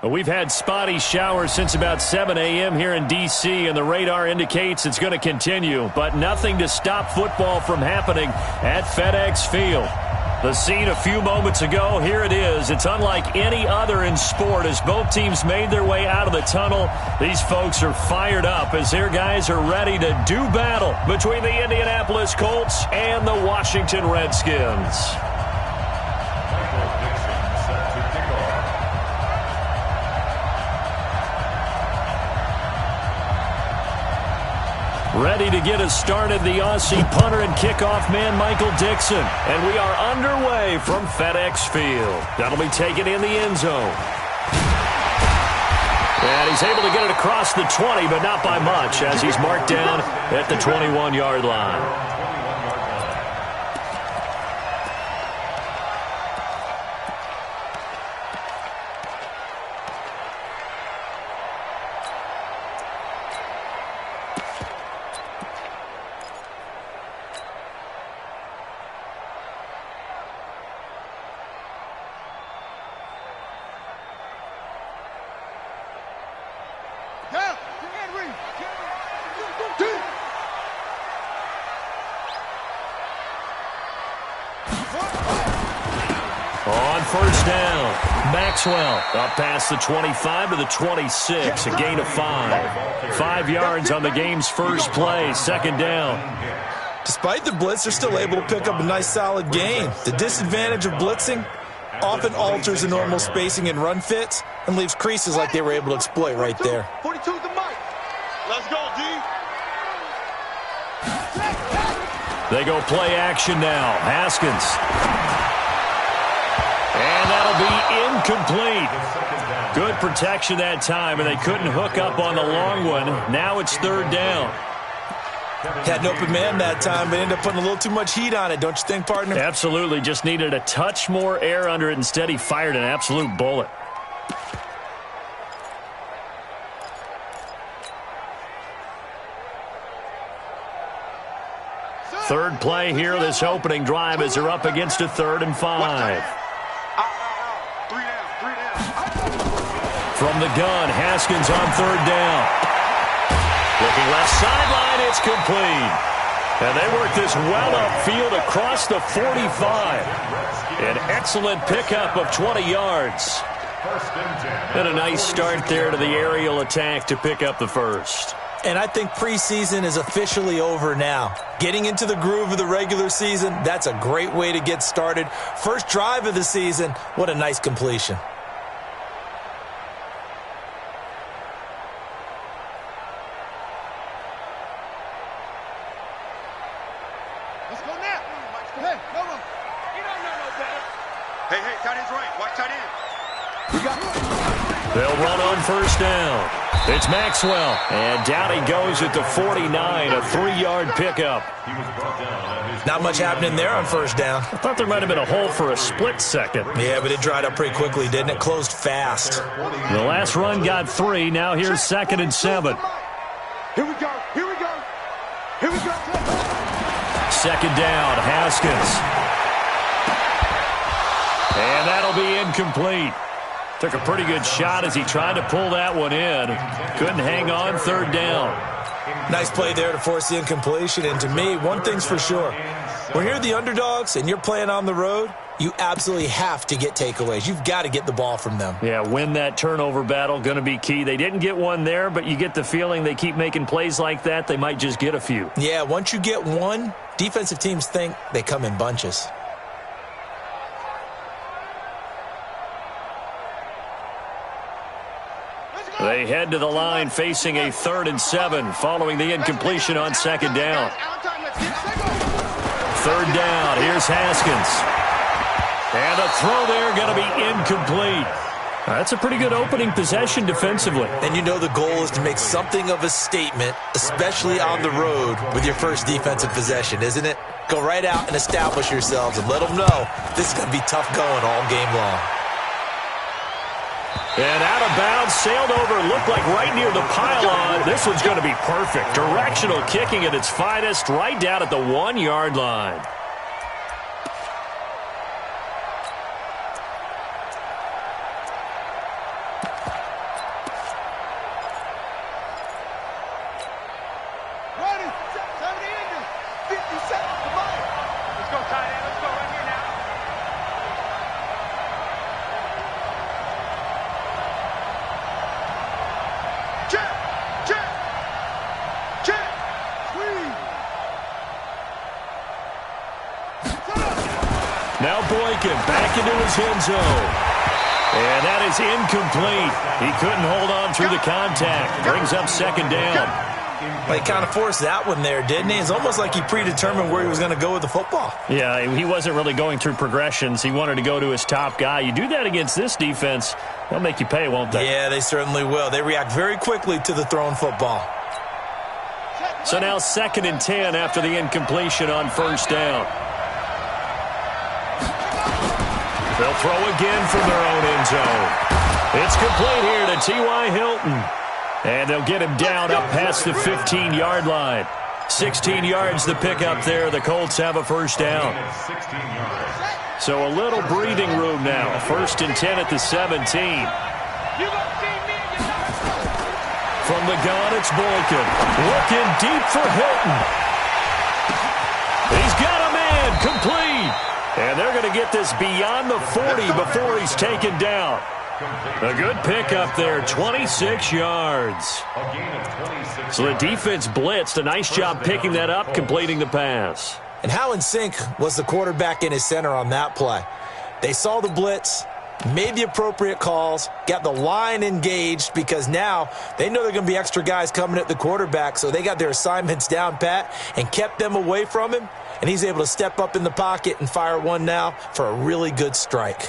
We've had spotty showers since about 7 a.m. here in D.C., and the radar indicates it's going to continue, but nothing to stop football from happening at FedEx Field. The scene a few moments ago, here it is. It's unlike any other in sport as both teams made their way out of the tunnel. These folks are fired up as their guys are ready to do battle between the Indianapolis Colts and the Washington Redskins. Ready to get us started, the Aussie punter and kickoff man, Michael Dixon. And we are underway from FedEx Field. That'll be taken in the end zone. And he's able to get it across the 20, but not by much, as he's marked down at the 21-yard line. On first down, Maxwell up past the 25 to the 26, a gain of 5. 5 yards on the game's first play, second down. Despite the blitz, they're still able to pick up a nice solid gain. The disadvantage of blitzing often alters the normal spacing and run fits and leaves creases like they were able to exploit right there. 42 is the mic. Let's go, D. They go play action now. Haskins. And that'll be incomplete. Good protection that time, and they couldn't hook up on the long one. Now it's third down. Had an open man that time, but ended up putting a little too much heat on it, don't you think, partner? Absolutely. Just needed a touch more air under it. Instead, he fired an absolute bullet. Third play here, this opening drive, as they're up against a 3rd and 5. From the gun, Haskins on third down. Looking left sideline, it's complete. And they work this well upfield across the 45. An excellent pickup of 20 yards. And a nice start there to the aerial attack to pick up the first. And I think preseason is officially over now. Getting into the groove of the regular season, that's a great way to get started. First drive of the season, what a nice completion. Let's go now. Hey, no. You don't know no better. Hey, tight end's right. Watch tight end. We got They'll run on first down. It's Maxwell. And down he goes at the 49, a 3-yard pickup. Not much happening there on first down. I thought there might have been a hole for a split second. Yeah, but it dried up pretty quickly, didn't it? Closed fast. The last run got 3. Now here's 2nd and 7. Here we go. Second down, Haskins. And that'll be incomplete. Took a pretty good shot as he tried to pull that one in. Couldn't hang on, third down. Nice play there to force the incompletion. And to me, one thing's for sure. When you're the underdogs and you're playing on the road, you absolutely have to get takeaways. You've got to get the ball from them. Yeah, win that turnover battle, going to be key. They didn't get one there, but you get the feeling they keep making plays like that, they might just get a few. Yeah, once you get one, defensive teams think they come in bunches. They head to the line facing a 3rd and 7 following the incompletion on second down. Third down, here's Haskins. And a throw there going to be incomplete. That's a pretty good opening possession defensively. And you know the goal is to make something of a statement, especially on the road with your first defensive possession, isn't it? Go right out and establish yourselves and let them know this is going to be tough going all game long. And out of bounds, sailed over, looked like right near the pylon. This one's going to be perfect. Directional kicking at its finest, right down at the 1-yard line. Now Boykin back into his end zone. And that is incomplete. He couldn't hold on through the contact. Brings up second down. Well, he kind of forced that one there, didn't he? It's almost like he predetermined where he was going to go with the football. Yeah, he wasn't really going through progressions. He wanted to go to his top guy. You do that against this defense, they'll make you pay, won't they? Yeah, they certainly will. They react very quickly to the thrown football. So now 2nd and 10 after the incompletion on first down. They'll throw again from their own end zone. It's complete here to T.Y. Hilton. And they'll get him down up past the 15-yard line. 16 yards the pickup there. The Colts have a first down. So a little breathing room now. 1st and 10 at the 17. From the gun, it's Boykin. Looking deep for Hilton. He's got a man. Complete. And they're going to get this beyond the 40 before he's taken down. A good pickup there, 26 yards. So the defense blitzed. A nice job picking that up, completing the pass. And how in sync was the quarterback in his center on that play? They saw the blitz, made the appropriate calls, got the line engaged because now they know there are going to be extra guys coming at the quarterback, so they got their assignments down pat and kept them away from him, and he's able to step up in the pocket and fire one now for a really good strike.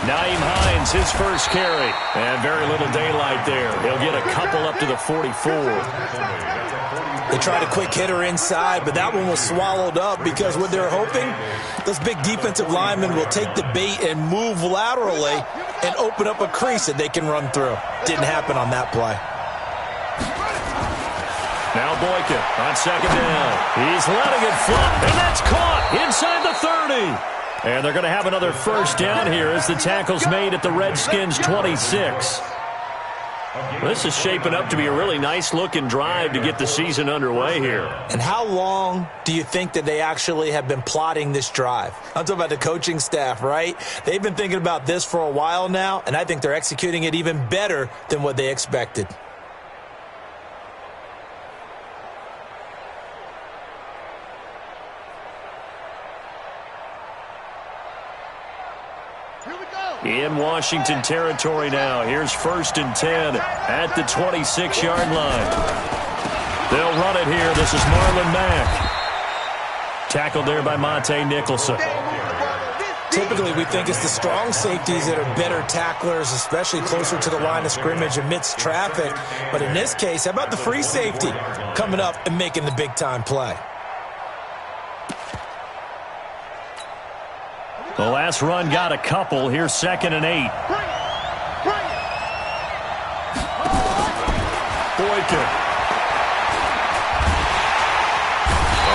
Naeem Hines, his first carry. And very little daylight there. He'll get a couple up to the 44. They tried a quick hitter inside, but that one was swallowed up because what they're hoping, those big defensive linemen will take the bait and move laterally and open up a crease that they can run through. Didn't happen on that play. Now Boykin on second down. He's letting it flop, and that's caught inside the 30. And they're going to have another first down here as the tackle's made at the Redskins' 26. This is shaping up to be a really nice-looking drive to get the season underway here. And how long do you think that they actually have been plotting this drive? I'm talking about the coaching staff, right? They've been thinking about this for a while now, and I think they're executing it even better than what they expected. In Washington territory now. Here's 1st and 10 at the 26-yard line. They'll run it here. This is Marlon Mack. Tackled there by Monte Nicholson. Typically, we think it's the strong safeties that are better tacklers, especially closer to the line of scrimmage amidst traffic. But in this case, how about the free safety coming up and making the big-time play? The last run got a couple. Here's 2nd and 8. Boykin.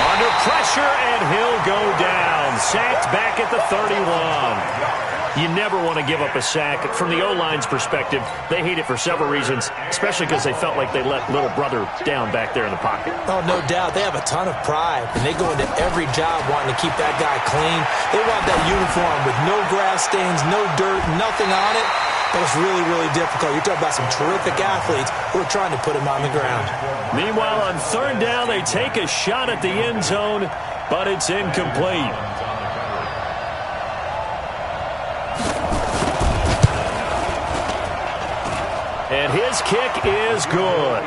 Under pressure, and he'll go down. Sacked back at the 31. You never want to give up a sack. From the O-line's perspective, they hate it for several reasons, especially because they felt like they let little brother down back there in the pocket. Oh, no doubt. They have a ton of pride, and they go into every job wanting to keep that guy clean. They want that uniform with no grass stains, no dirt, nothing on it. But it's really, really difficult. You're talking about some terrific athletes who are trying to put him on the ground. Meanwhile, on 3rd down, they take a shot at the end zone, but it's incomplete. And his kick is good.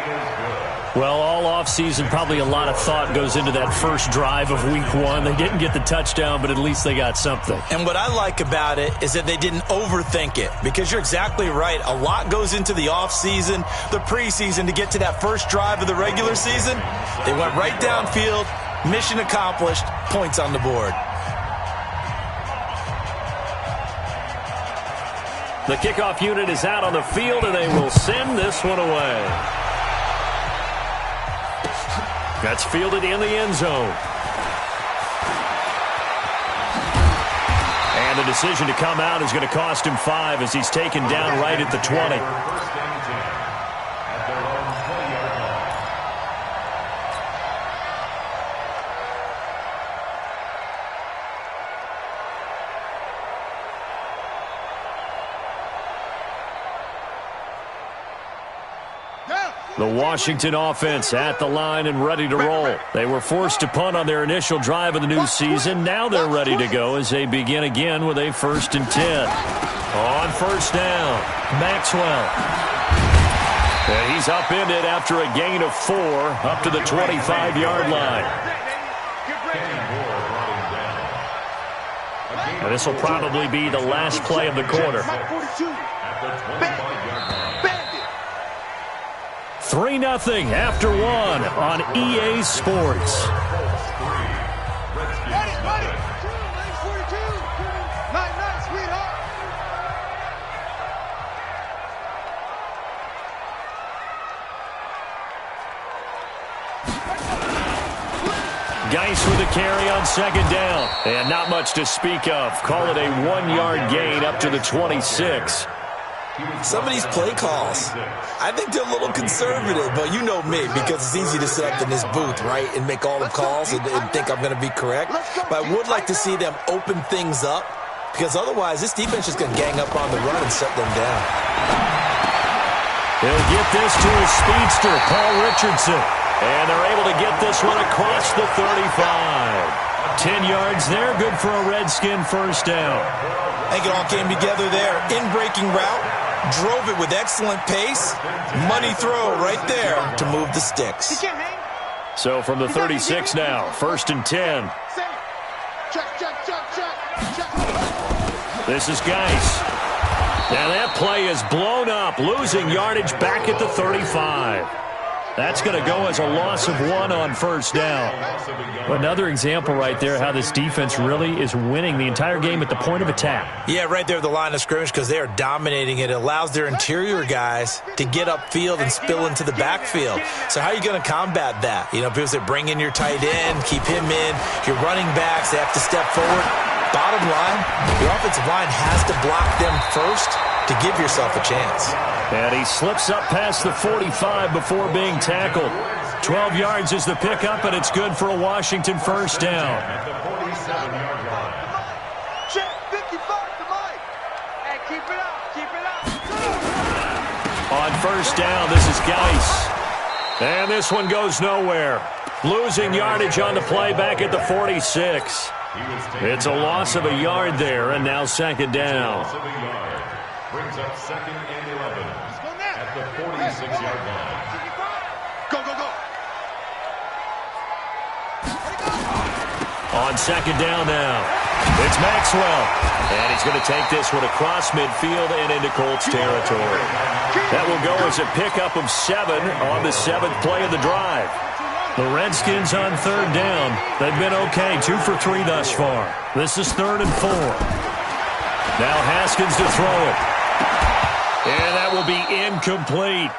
Well, all offseason, probably a lot of thought goes into that first drive of week 1. They didn't get the touchdown, but at least they got something. And what I like about it is that they didn't overthink it, because you're exactly right. A lot goes into the offseason, the preseason, to get to that first drive of the regular season. They went right downfield, mission accomplished, points on the board. The kickoff unit is out on the field, and they will send this one away. That's fielded in the end zone. And the decision to come out is going to cost him 5 as he's taken down right at the 20. The Washington offense at the line and ready to roll. They were forced to punt on their initial drive of the new season. Now they're ready to go as they begin again with a 1st and 10. On 1st down, Maxwell. And he's upended after a gain of 4 up to the 25-yard line. And this will probably be the last play of the quarter. 3-0 after 1 on EA Sports. Geis with a carry on 2nd down. And not much to speak of. Call it a 1-yard gain up to the 26. Some of these play calls, I think they're a little conservative, but you know me, because it's easy to sit up in this booth, right, and make all the calls and think I'm going to be correct. But I would like to see them open things up, because otherwise this defense is going to gang up on the run and shut them down. He'll get this to his speedster, Paul Richardson. And they're able to get this one across the 35. 10 yards there, good for a Redskin 1st down. I think it all came together there. In-breaking route, drove it with excellent pace. Money throw right there to move the sticks. So from the 36 now, 1st and 10. This is Geis. Now that play is blown up, losing yardage back at the 35. That's going to go as a loss of 1 on 1st down. Another example right there how this defense really is winning the entire game at the point of attack. Yeah, right there at the line of scrimmage because they are dominating it. It allows their interior guys to get upfield and spill into the backfield. So how are you going to combat that? You know, people say bring in your tight end, keep him in. Your running backs, they have to step forward. Bottom line, the offensive line has to block them first to give yourself a chance. And he slips up past the 45 before being tackled. 12 yards is the pickup, and it's good for a Washington 1st down. At the 47-yard line. Check 55 to Mike. Hey, keep it up, keep it up. On 1st down, this is Geis. And this one goes nowhere. Losing yardage on the play back at the 46. It's a loss of a yard there, and now 2nd down. Brings up 2nd and 11 at the 46-yard line. Go, go, go. On 2nd down now, it's Maxwell. And he's going to take this one across midfield and into Colts territory. That will go as a pickup of 7 on the 7th play of the drive. The Redskins on 3rd down. They've been okay, 2 for 3 thus far. This is 3rd and 4. Now Haskins to throw it. And that will be incomplete.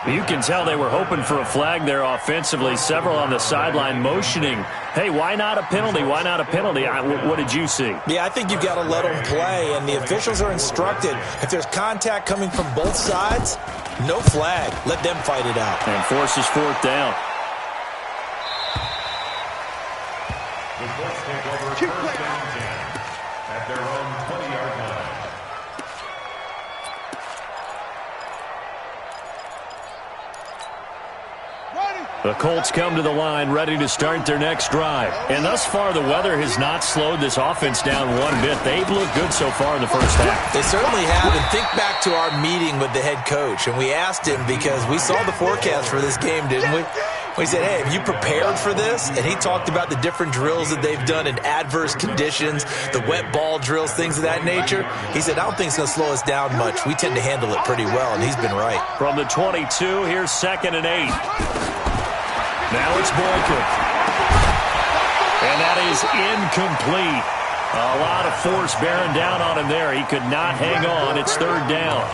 You can tell they were hoping for a flag there offensively. Several on the sideline motioning, hey, why not a penalty? Why not a penalty? What did you see? Yeah, I think you've got to let them play, and the officials are instructed. If there's contact coming from both sides, no flag. Let them fight it out. And forces 4th down. The Colts take over 1st and 10 at their own 20-yard line. The Colts come to the line ready to start their next drive. And thus far, the weather has not slowed this offense down one bit. They've looked good so far in the 1st half. They certainly have. And think back to our meeting with the head coach. And we asked him because we saw the forecast for this game, didn't we? We said, hey, have you prepared for this? And he talked about the different drills that they've done in adverse conditions, the wet ball drills, things of that nature. He said, I don't think it's going to slow us down much. We tend to handle it pretty well, and he's been right. From the 22, here's 2nd and 8. Now it's Boykin. And that is incomplete. A lot of force bearing down on him there. He could not hang on. It's 3rd down.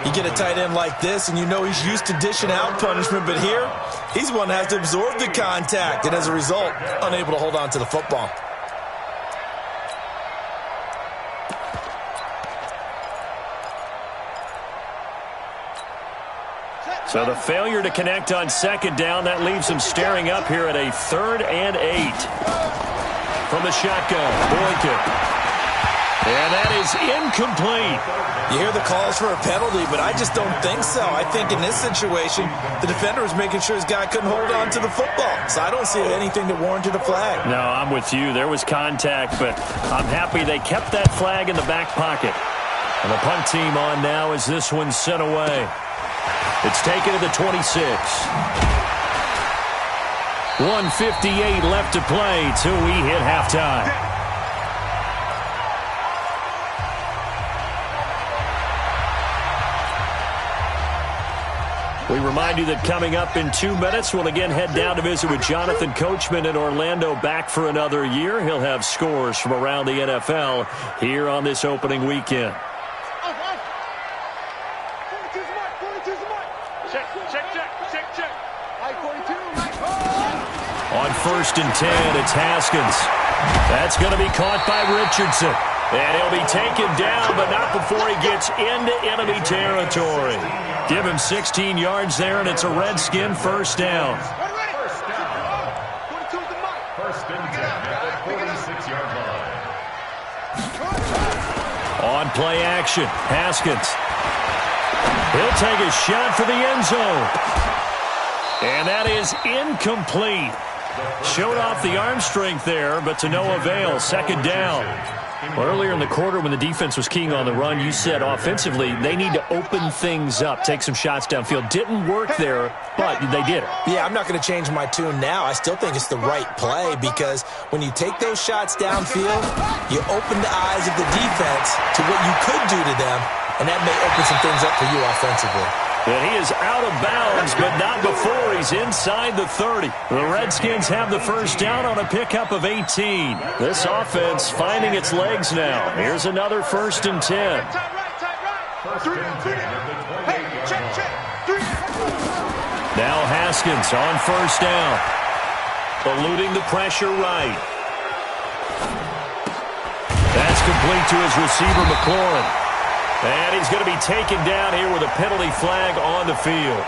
You get a tight end like this, and you know he's used to dishing out punishment, but here, he's the one that has to absorb the contact, and as a result, unable to hold on to the football. So the failure to connect on 2nd down, that leaves him staring up here at a 3rd and 8. From the shotgun, Boykin. And that is incomplete. You hear the calls for a penalty, but I just don't think so. I think in this situation, the defender was making sure his guy couldn't hold on to the football. So I don't see anything that warranted a flag. No, I'm with you. There was contact, but I'm happy they kept that flag in the back pocket. And the punt team on now as this one's sent away. It's taken to the 26. 1:58 left to play till we hit halftime. We remind you that coming up in 2 minutes, we'll again head down to visit with Jonathan Coachman in Orlando, back for another year. He'll have scores from around the NFL here on this opening weekend. On 1st and 10, it's Haskins. That's going to be caught by Richardson. And he'll be taken down, but not before he gets into enemy territory. Give him 16 yards there, and it's a Redskin first down. First and 10 at the 46-yard line. On play action, Haskins. He'll take a shot for the end zone. And that is incomplete. Showed off the arm strength there, but to no avail. Second down. Well, earlier in the quarter when the defense was keying on the run, you said offensively they need to open things up, take some shots downfield. Didn't work there, but they did it. Yeah, I'm not going to change my tune now. I still think it's the right play because when you take those shots downfield, you open the eyes of the defense to what you could do to them, and that may open some things up for you offensively. And he is out of bounds, but not before he's inside the 30. The Redskins have the first down on a pickup of 18. This offense finding its legs now. Here's another 1st and 10. Now Haskins on 1st down. Eluding the pressure right. That's complete to his receiver, McLaurin. And he's going to be taken down here with a penalty flag on the field.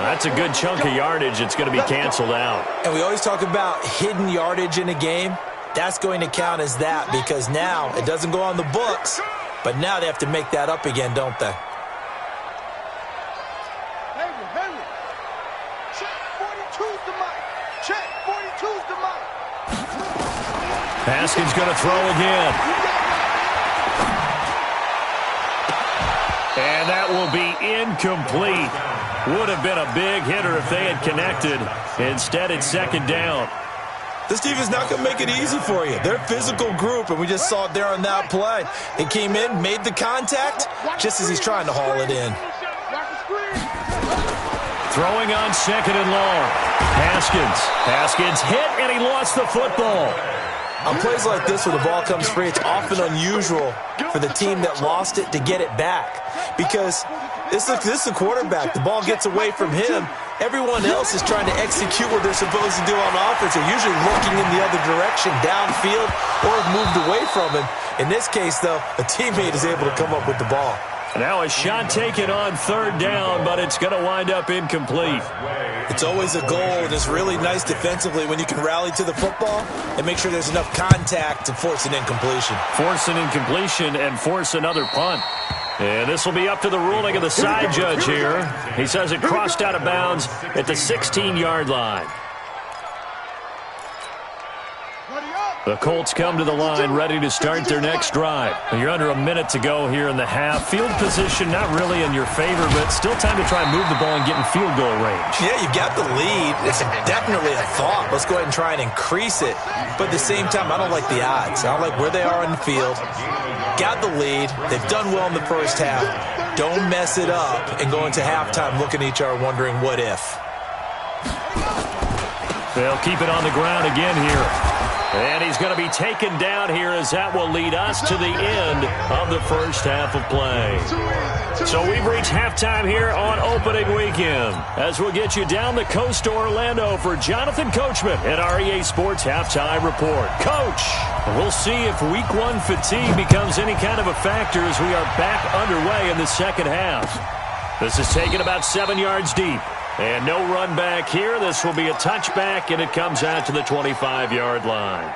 That's a good chunk of yardage. It's going to be canceled out. And we always talk about hidden yardage in a game. That's going to count as that because now it doesn't go on the books, but now they have to make that up again, don't they? Haskins going to throw again. And that will be incomplete. Would have been a big hitter if they had connected. Instead, it's second down. This team is not going to make it easy for you. They're a physical group, and we just saw it there on that play. He came in, made the contact, just as he's trying to haul it in. Throwing on 2nd and long. Haskins hit, and he lost the football. On plays like this where the ball comes free, it's often unusual for the team that lost it to get it back. Because this is a quarterback. The ball gets away from him. Everyone else is trying to execute what they're supposed to do on offense. They're usually looking in the other direction, downfield, or have moved away from him. In this case, though, a teammate is able to come up with the ball. Now a shot taken on 3rd down, but it's going to wind up incomplete. It's always a goal, and it's really nice defensively when you can rally to the football and make sure there's enough contact to force an incompletion. Force an incompletion and force another punt. And this will be up to the ruling of the side judge here. He says it crossed out of bounds at the 16-yard line. The Colts come to the line ready to start their next drive. You're under a minute to go here in the half. Field position not really in your favor, but still time to try and move the ball and get in field goal range. Yeah, you've got the lead. It's definitely a thought. Let's go ahead and try and increase it. But at the same time, I don't like the odds. I don't like where they are in the field. Got the lead. They've done well in the first half. Don't mess it up and go into halftime looking at each other wondering what if. They'll keep it on the ground again here. And he's going to be taken down here as that will lead us to the end of the first half of play. So we've reached halftime here on opening weekend as we'll get you down the coast to Orlando for Jonathan Coachman at our EA Sports Halftime Report. Coach, we'll see if Week 1 fatigue becomes any kind of a factor as we are back underway in the second half. This is taken about 7 yards deep. And no run back here. This will be a touchback, and it comes out to the 25-yard line.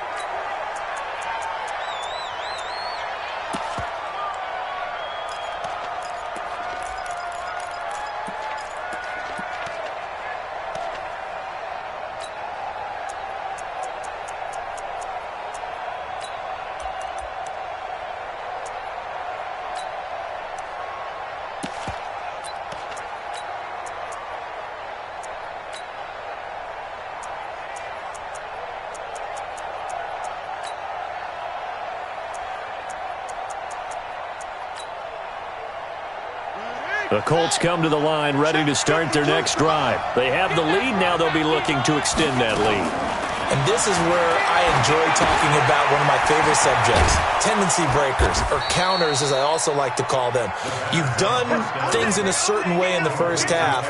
The Colts come to the line ready to start their next drive. They have the lead. Now they'll be looking to extend that lead. And this is where I enjoy talking about one of my favorite subjects, tendency breakers, or counters as I also like to call them. You've done things in a certain way in the first half,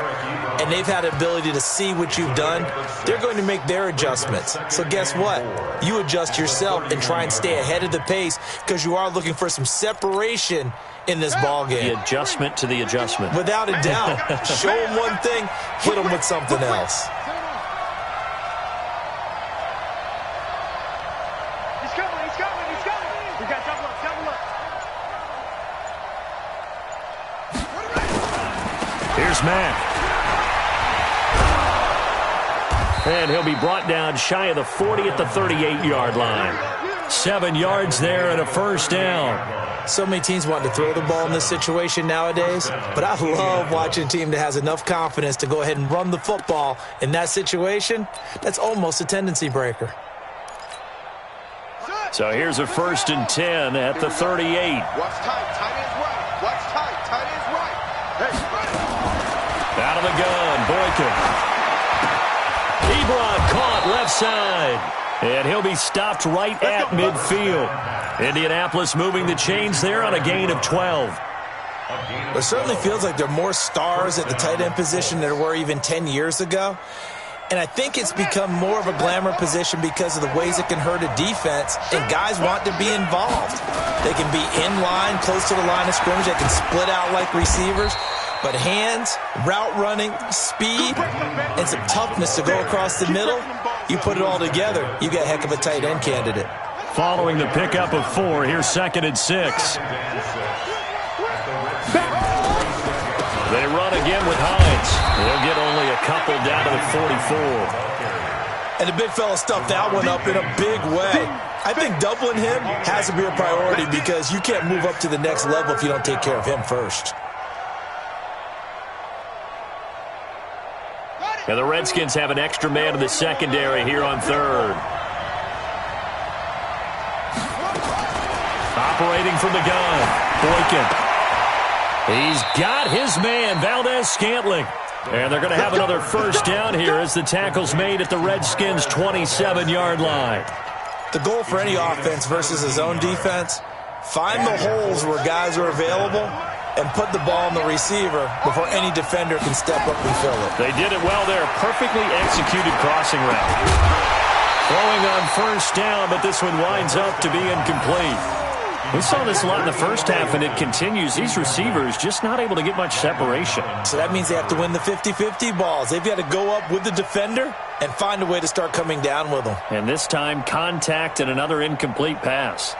and they've had the ability to see what you've done. They're going to make their adjustments. So guess what? You adjust yourself and try and stay ahead of the pace because you are looking for some separation in this ball game. The adjustment to the adjustment. Without a doubt. Show them one thing, hit them with something else. Here's Mack. And he'll be brought down shy of the 40 at the 38-yard line. 7 yards there and a first down. So many teams want to throw the ball in this situation nowadays, but I love watching a team that has enough confidence to go ahead and run the football in that situation. That's almost a tendency breaker. So here's a 1st and 10 at the 38. Watch tight, tight ends right. Watch tight, tight ends right. Hey, out of the gun, Boykin. Ebron caught left side. And he'll be stopped right at midfield. Indianapolis moving the chains there on a gain of 12. It certainly feels like there are more stars at the tight end position than there were even 10 years ago. And I think it's become more of a glamour position because of the ways it can hurt a defense, and guys want to be involved. They can be in line, close to the line of scrimmage. They can split out like receivers. But hands, route running, speed, and some toughness to go across the middle, you put it all together, you get a heck of a tight end candidate. Following the pickup of 4, here's 2nd and 6. They run again with Hines. They'll get only a couple down to the 44. And the big fella stuffed that one up in a big way. I think doubling him has to be a priority because you can't move up to the next level if you don't take care of him first. And the Redskins have an extra man in the secondary here on 3rd. Operating from the gun, Boykin. He's got his man, Valdez-Scantling. And they're going to have another first down here as the tackle's made at the Redskins' 27-yard line. The goal for any offense versus his own defense, find the holes where guys are available and put the ball on the receiver before any defender can step up and fill it. They did it well there. Perfectly executed crossing route. Throwing on first down, but this one winds up to be incomplete. We saw this a lot in the first half, and it continues. These receivers just not able to get much separation. So that means they have to win the 50-50 balls. They've got to go up with the defender and find a way to start coming down with them. And this time, contact and another incomplete pass.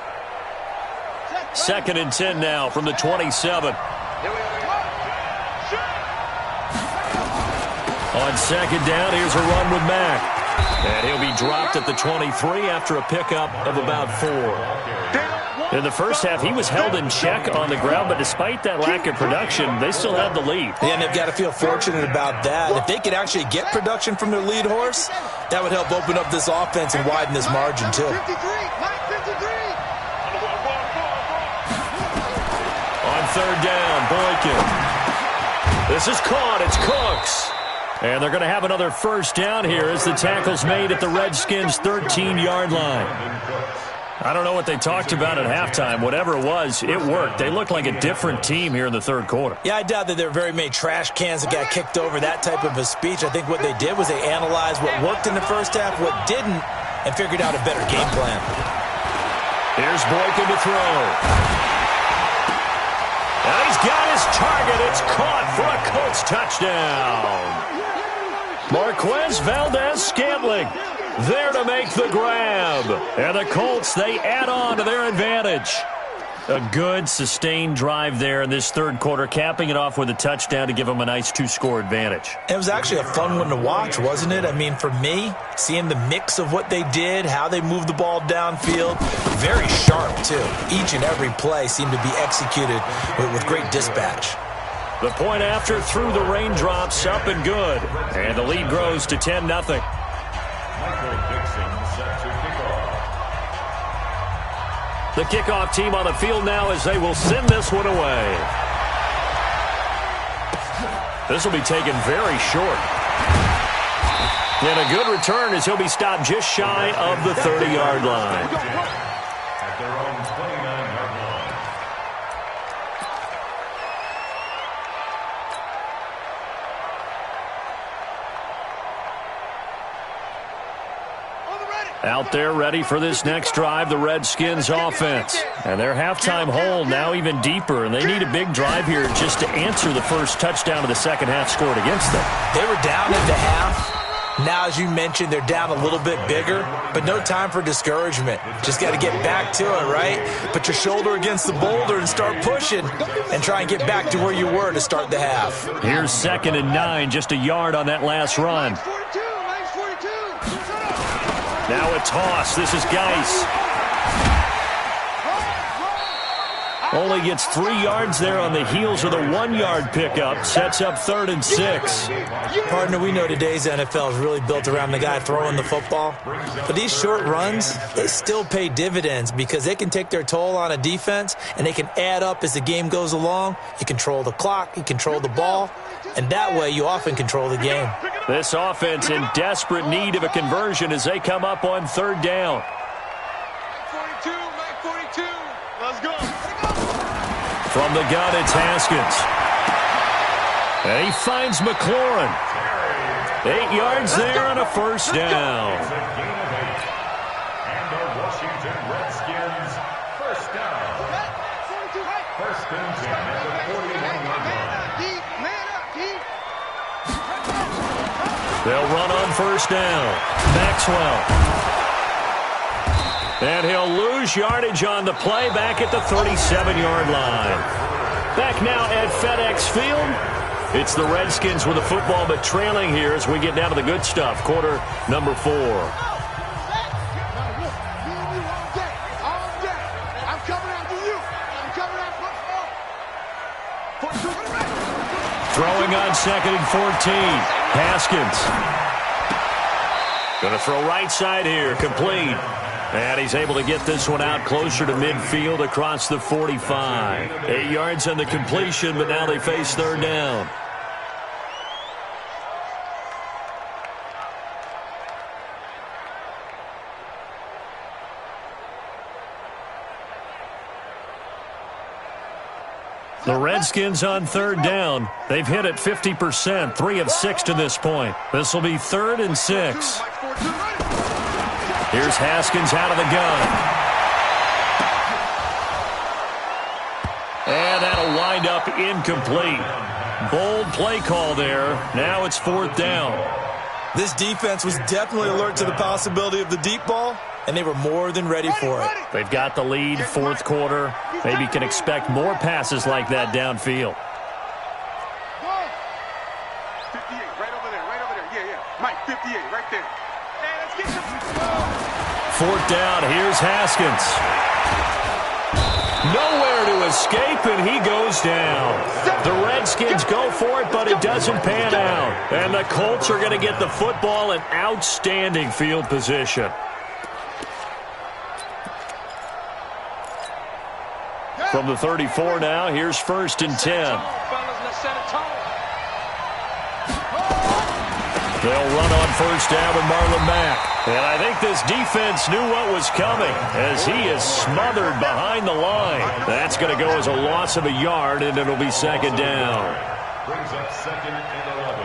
2nd and 10 now from the 27. On 2nd down, here's a run with Mack. And he'll be dropped at the 23 after a pickup of about 4. In the first half, he was held in check on the ground, but despite that lack of production, they still had the lead. Yeah, and they've got to feel fortunate about that. If they could actually get production from their lead horse, that would help open up this offense and widen this margin, too. On 3rd down, Boykin. This is caught. It's Cooks. And they're going to have another first down here as the tackle's made at the Redskins' 13-yard line. I don't know what they talked about at halftime. Whatever it was, it worked. They looked like a different team here in the 3rd quarter. Yeah, I doubt that there were very many trash cans that got kicked over, that type of a speech. I think what they did was they analyzed what worked in the first half, what didn't, and figured out a better game plan. Here's Boykin to throw. And he's got his target. It's caught for a Colts touchdown. Marquez Valdez-Scantling there to make the grab. And the Colts, they add on to their advantage. A good, sustained drive there in this 3rd quarter, capping it off with a touchdown to give them a nice 2-score advantage. It was actually a fun one to watch, wasn't it? I mean, for me, seeing the mix of what they did, how they moved the ball downfield, very sharp, too. Each and every play seemed to be executed with great dispatch. The point after through the raindrops, up and good. And the lead grows to 10-0. The kickoff team on the field now as they will send this one away. This will be taken very short. And a good return as he'll be stopped just shy of the 30-yard line. At their own 29-yard line. Out there ready for this next drive, the Redskins offense. And their halftime hole now even deeper, and they need a big drive here just to answer the first touchdown of the second half scored against them. They were down at the half. Now, as you mentioned, they're down a little bit bigger, but no time for discouragement. Just got to get back to it, right? Put your shoulder against the boulder and start pushing and try and get back to where you were to start the half. Here's 2nd and 9, just a yard on that last run. Now a toss. This is Geis. Only gets 3 yards there on the heels of the 1-yard pickup. Sets up 3rd and 6. Partner, we know today's NFL is really built around the guy throwing the football. But these short runs, they still pay dividends because they can take their toll on a defense and they can add up as the game goes along. You control the clock, you control the ball, and that way you often control the game. This offense in desperate need of a conversion as they come up on 3rd down. 42. Let's go. From the gun, it's Haskins. And he finds McLaurin. 8 yards there on a first down. It's a gain of 8. And the Washington Redskins first down. 1st and 10 at the 41-yard line. They'll run on first down. Maxwell. And he'll lose yardage on the play back at the 37-yard line. Back now at FedEx Field. It's the Redskins with the football, but trailing here as we get down to the good stuff. Quarter number 4. Throwing on 2nd and 14. Haskins. Going to throw right side here. Complete. And he's able to get this one out closer to midfield across the 45. 8 yards on the completion, but now they face 3rd down. The Redskins on 3rd down. They've hit it 50%, 3 of 6 to this point. This will be 3rd and 6. Here's Haskins out of the gun. And that'll wind up incomplete. Bold play call there. Now it's 4th down. This defense was definitely alert to the possibility of the deep ball, and they were more than ready for it. They've got the lead, 4th quarter. Maybe can expect more passes like that downfield. 58, right over there. Yeah. Mike, 58, right there. Hey, let's get some. 4th down, here's Haskins. Nowhere to escape, and he goes down. The Redskins go for it, but it doesn't pan out. And the Colts are going to get the football in outstanding field position. From the 34 now, here's 1st and 10. They'll run on first down with Marlon Mack. And I think this defense knew what was coming as he is smothered behind the line. That's going to go as a loss of a yard, and it'll be 2nd down. Brings up 2nd and 11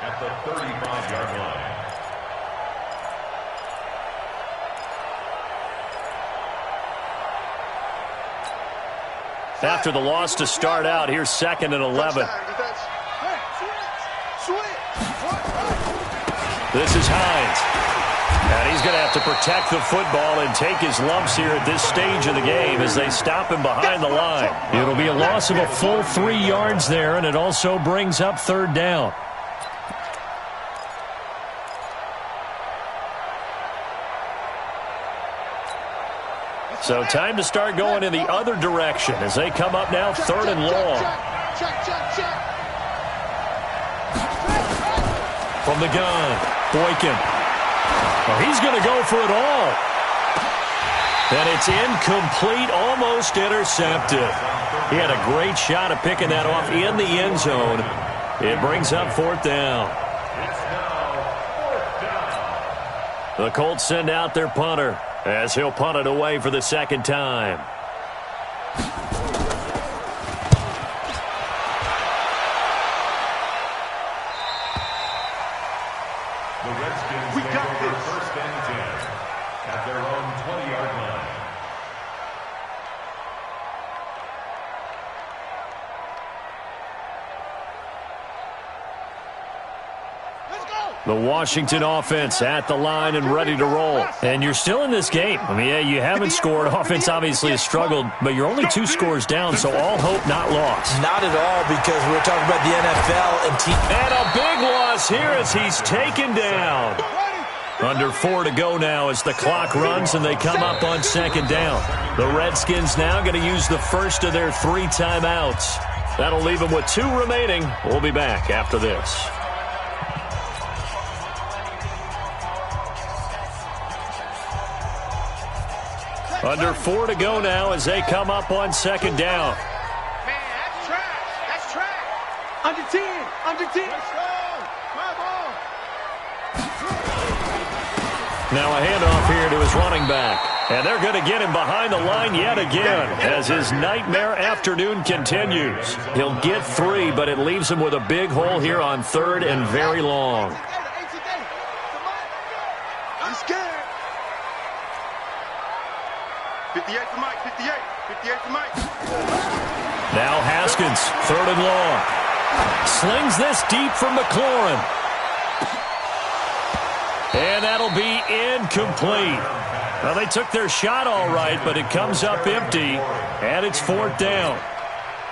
at the 35-yard line. After the loss to start out, here's 2nd and 11. This is Hines. And he's going to have to protect the football and take his lumps here at this stage of the game as they stop him behind the line. It'll be a loss of a full 3 yards there, and it also brings up 3rd down. So time to start going in the other direction as they come up now 3rd and long. From the gun, Boykin. Well, he's going to go for it all. And it's incomplete, almost intercepted. He had a great shot of picking that off in the end zone. It brings up 4th down. It's now 4th down. The Colts send out their punter as he'll punt it away for the 2nd time. The Redskins take over 1st and 10 at their own 20-yard line. The Washington offense at the line and ready to roll. And you're still in this game. I mean, yeah, you haven't scored. Offense obviously has struggled, but you're only 2 scores down, so all hope not lost. Not at all, because we're talking about the NFL and team. And a big loss here as he's taken down. Under 4 to go now as the clock runs and they come up on 2nd down. The Redskins now going to use the first of their 3 timeouts. That'll leave them with 2 remaining. We'll be back after this. Under 4 to go now as they come up on 2nd down. Man, that's trash. That's trash. Under 10. Under 10. Let's go. Now a handoff here to his running back. And they're going to get him behind the line yet again as his nightmare afternoon continues. He'll get 3, but it leaves him with a big hole here on 3rd and very long. I'm scared. 58 for Mike, 58. 58 for Mike. Now Haskins, 3rd and long. Slings this deep from McLaurin. And that'll be incomplete. Well, they took their shot all right, but it comes up empty, and it's 4th down.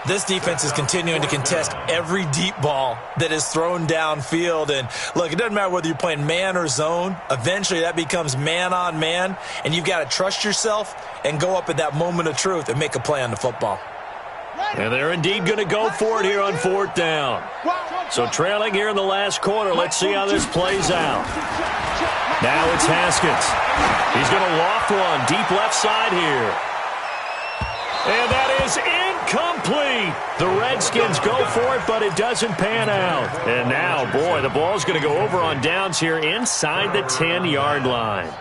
This defense is continuing to contest every deep ball that is thrown downfield. And, look, it doesn't matter whether you're playing man or zone. Eventually, that becomes man-on-man, and you've got to trust yourself and go up at that moment of truth and make a play on the football. And they're indeed going to go for it here on 4th down. So trailing here in the last quarter, let's see how this plays out. Now it's Haskins. He's going to loft one deep left side here. And that is incomplete. The Redskins go for it, but it doesn't pan out. And now, boy, the ball's going to go over on downs here inside the 10-yard line.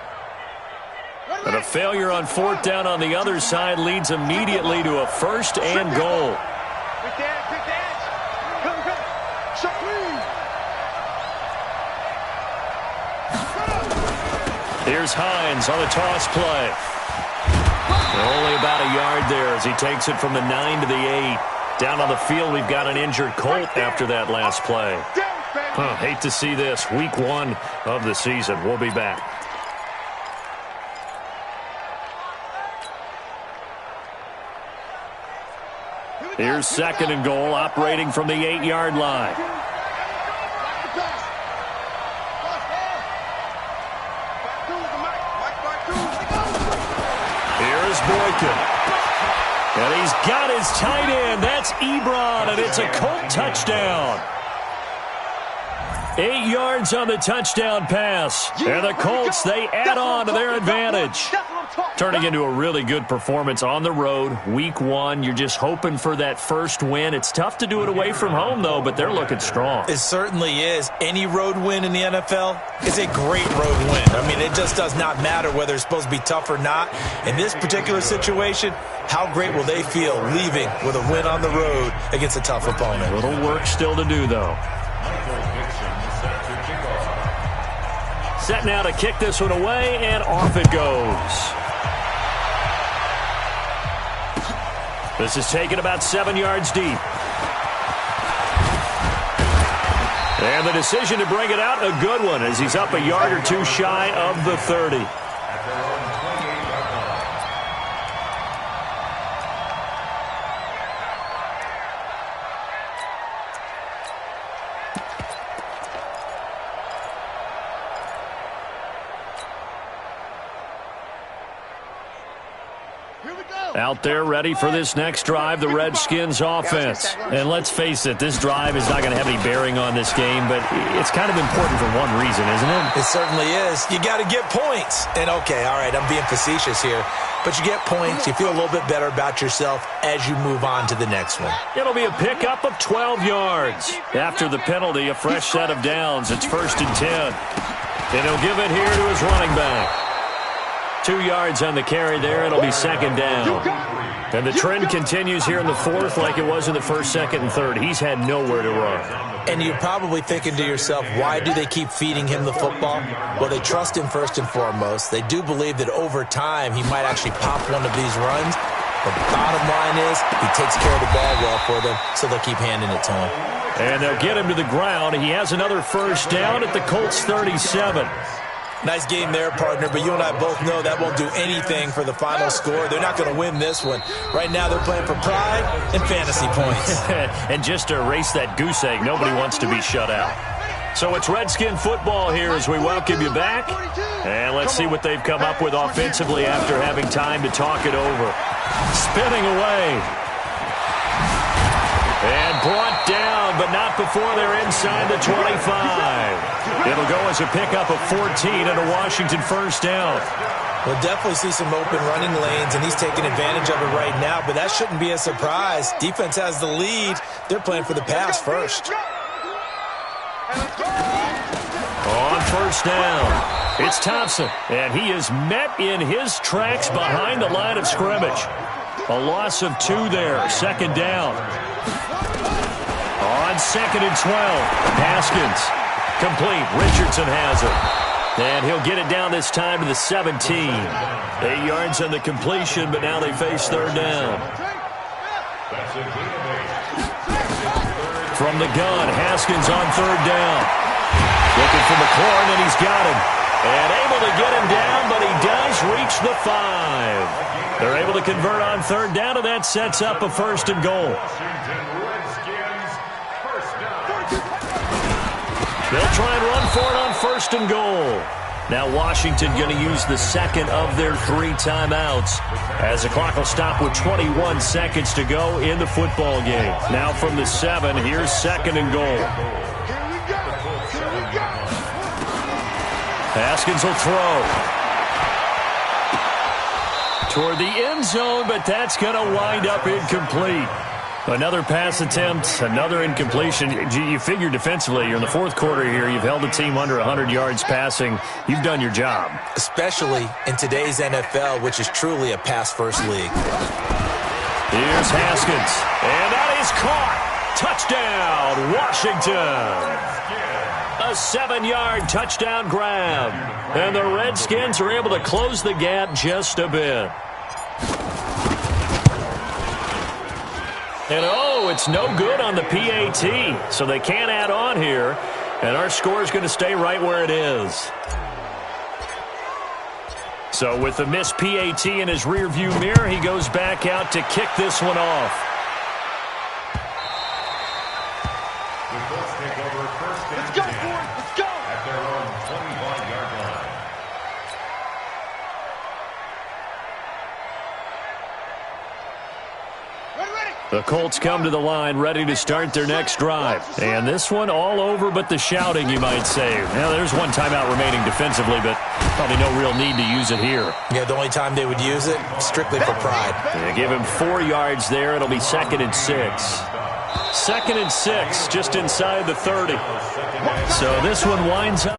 But a failure on 4th down on the other side leads immediately to a 1st and goal. Here's Hines on the toss play. Only about a yard there as he takes it from the 9 to the 8. Down on the field, we've got an injured Colt after that last play. Hate to see this. Week 1 of the season. We'll be back. Here's 2nd and goal, operating from the 8-yard line. Here's Boykin. And he's got his tight end. That's Ebron, and it's a Colt touchdown. 8 yards on the touchdown pass. And the Colts, they add on to their advantage. Turning into a really good performance on the road. Week 1, you're just hoping for that first win. It's tough to do it away from home, though, but they're looking strong. It certainly is. Any road win in the NFL is a great road win. I mean, it just does not matter whether it's supposed to be tough or not. In this particular situation, how great will they feel leaving with a win on the road against a tough opponent? A little work still to do, though. Set now to kick this one away, and off it goes. This is taken about 7 yards deep. And the decision to bring it out, a good one, as he's up a yard or 2 shy of the 30. Out there ready for this next drive, the Redskins offense. And let's face it, this drive is not going to have any bearing on this game, but it's kind of important for one reason, isn't it? It certainly is. You got to get points. And okay, all right, I'm being facetious here, but you get points, you feel a little bit better about yourself as you move on to the next one. It'll be a pickup of 12 yards. After the penalty, a fresh set of downs. It's 1st and 10. And he'll give it here to his running back. 2 yards on the carry there. It'll be 2nd down. And the trend continues here in the 4th like it was in the 1st, 2nd, and 3rd. He's had nowhere to run. And you're probably thinking to yourself, why do they keep feeding him the football? Well, they trust him first and foremost. They do believe that over time he might actually pop one of these runs. The bottom line is he takes care of the ball well for them, so they'll keep handing it to him. And they'll get him to the ground. He has another 1st down at the Colts 37. Nice game there, partner, but you and I both know that won't do anything for the final score. They're not going to win this one. Right now they're playing for pride and fantasy points. And just to erase that goose egg, nobody wants to be shut out. So it's Redskin football here as we welcome you back. And let's see what they've come up with offensively after having time to talk it over. Spinning away. And brought down, but not before they're inside the 25. It'll go as a pickup of 14 and a Washington 1st down. We'll definitely see some open running lanes, and he's taking advantage of it right now, but that shouldn't be a surprise. Defense has the lead. They're playing for the pass first. On 1st down, it's Thompson, and he is met in his tracks behind the line of scrimmage. A loss of 2 there, 2nd down. On 2nd and 12, Haskins. Complete. Richardson has it. And he'll get it down this time to the 17. 8 yards on the completion, but now they face 3rd down. From the gun, Haskins on 3rd down. Looking for McLaurin, and he's got him. And able to get him down, but he does reach the 5. They're able to convert on 3rd down, and that sets up a 1st and goal. They'll try and run for it on 1st and goal. Now Washington going to use the 2nd of their 3 timeouts as the clock will stop with 21 seconds to go in the football game. Now from the 7, here's 2nd and goal. Haskins will throw. Toward the end zone, but that's going to wind up incomplete. Another pass attempt, another incompletion. You figure defensively, you're in the 4th quarter here. You've held the team under 100 yards passing. You've done your job. Especially in today's NFL, which is truly a pass-first league. Here's Haskins, and that is caught. Touchdown, Washington. A 7-yard touchdown grab. And the Redskins are able to close the gap just a bit. And oh, it's no good on the PAT, so they can't add on here. And our score is going to stay right where it is. So with the missed PAT in his rearview mirror, he goes back out to kick this one off. Let's go, boys. Let's go. At their own 25-yard line. The Colts come to the line ready to start their next drive. And this one all over but the shouting, you might say. Now, there's one timeout remaining defensively, but probably no real need to use it here. Yeah, the only time they would use it, strictly for pride. They give him 4 yards there. It'll be 2nd and 6. 2nd and 6, just inside the 30. So this one winds up.